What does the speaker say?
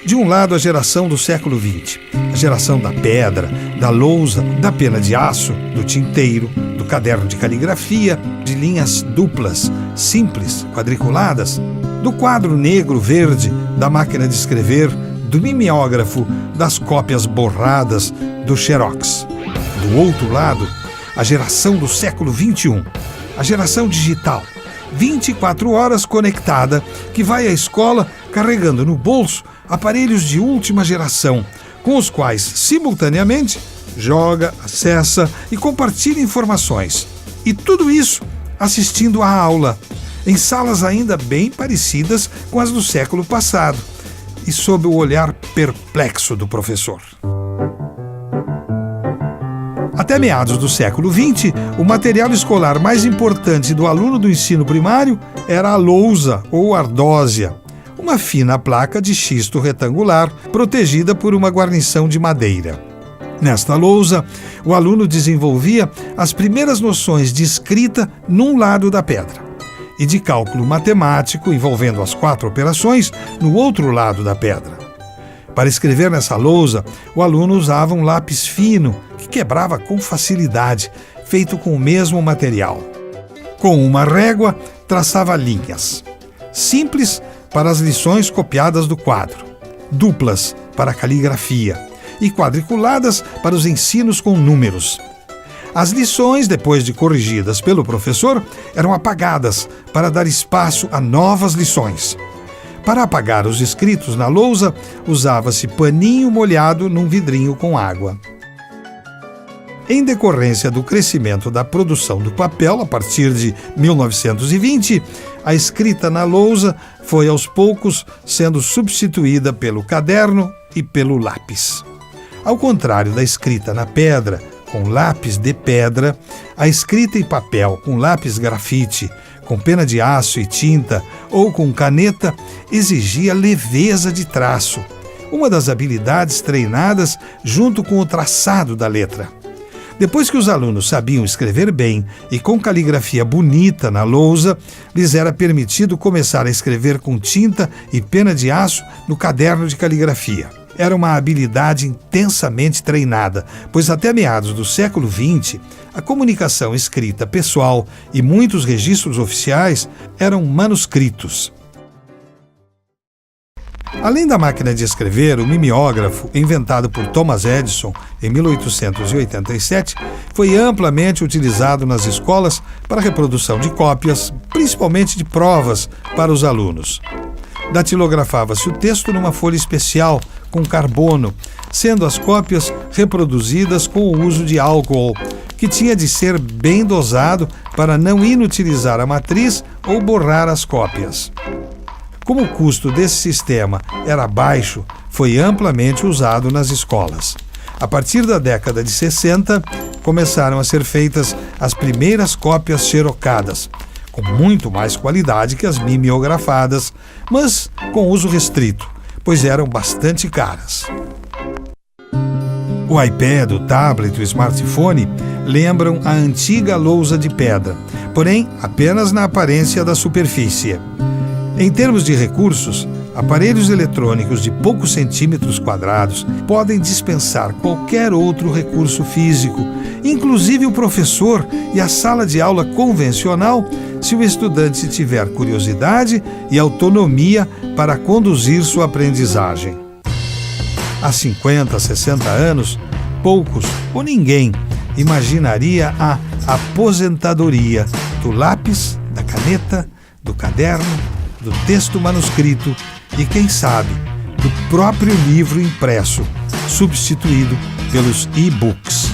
De um lado, a geração do século XX, a geração da pedra, da lousa, da pena de aço, do tinteiro, do caderno de caligrafia, de linhas duplas, simples, quadriculadas, do quadro negro-verde, da máquina de escrever, do mimeógrafo, das cópias borradas, do xerox. Do outro lado, a geração do século XXI, a geração digital, 24 horas conectada, que vai à escola carregando no bolso aparelhos de última geração, com os quais, simultaneamente, joga, acessa e compartilha informações. E tudo isso assistindo à aula, em salas ainda bem parecidas com as do século passado, e sob o olhar perplexo do professor. Até meados do século XX, o material escolar mais importante do aluno do ensino primário era a lousa ou ardósia, uma fina placa de xisto retangular protegida por uma guarnição de madeira. Nesta lousa, o aluno desenvolvia as primeiras noções de escrita num lado da pedra e de cálculo matemático envolvendo as 4 operações no outro lado da pedra. Para escrever nessa lousa, o aluno usava um lápis fino que quebrava com facilidade, feito com o mesmo material. Com uma régua, traçava linhas. Simples para as lições copiadas do quadro, duplas para a caligrafia e quadriculadas para os ensinos com números. As lições, depois de corrigidas pelo professor, eram apagadas para dar espaço a novas lições. Para apagar os escritos na lousa, usava-se paninho molhado num vidrinho com água. Em decorrência do crescimento da produção do papel a partir de 1920, a escrita na lousa foi aos poucos sendo substituída pelo caderno e pelo lápis. Ao contrário da escrita na pedra, com lápis de pedra, a escrita em papel com lápis grafite, com pena de aço e tinta ou com caneta exigia leveza de traço, uma das habilidades treinadas junto com o traçado da letra. Depois que os alunos sabiam escrever bem e com caligrafia bonita na lousa, lhes era permitido começar a escrever com tinta e pena de aço no caderno de caligrafia. Era uma habilidade intensamente treinada, pois até meados do século XX, a comunicação escrita pessoal e muitos registros oficiais eram manuscritos. Além da máquina de escrever, o mimeógrafo, inventado por Thomas Edison em 1887, foi amplamente utilizado nas escolas para a reprodução de cópias, principalmente de provas para os alunos. Datilografava-se o texto numa folha especial com carbono, sendo as cópias reproduzidas com o uso de álcool, que tinha de ser bem dosado para não inutilizar a matriz ou borrar as cópias. Como o custo desse sistema era baixo, foi amplamente usado nas escolas. A partir da década de 60, começaram a ser feitas as primeiras cópias xerocadas, com muito mais qualidade que as mimeografadas, mas com uso restrito, pois eram bastante caras. O iPad, o tablet e o smartphone lembram a antiga lousa de pedra, porém apenas na aparência da superfície. Em termos de recursos, aparelhos eletrônicos de poucos centímetros quadrados podem dispensar qualquer outro recurso físico, inclusive o professor e a sala de aula convencional, se o estudante tiver curiosidade e autonomia para conduzir sua aprendizagem. Há 50, 60 anos, poucos ou ninguém imaginaria a aposentadoria do lápis, da caneta, do caderno, do texto manuscrito e, quem sabe, do próprio livro impresso, substituído pelos e-books.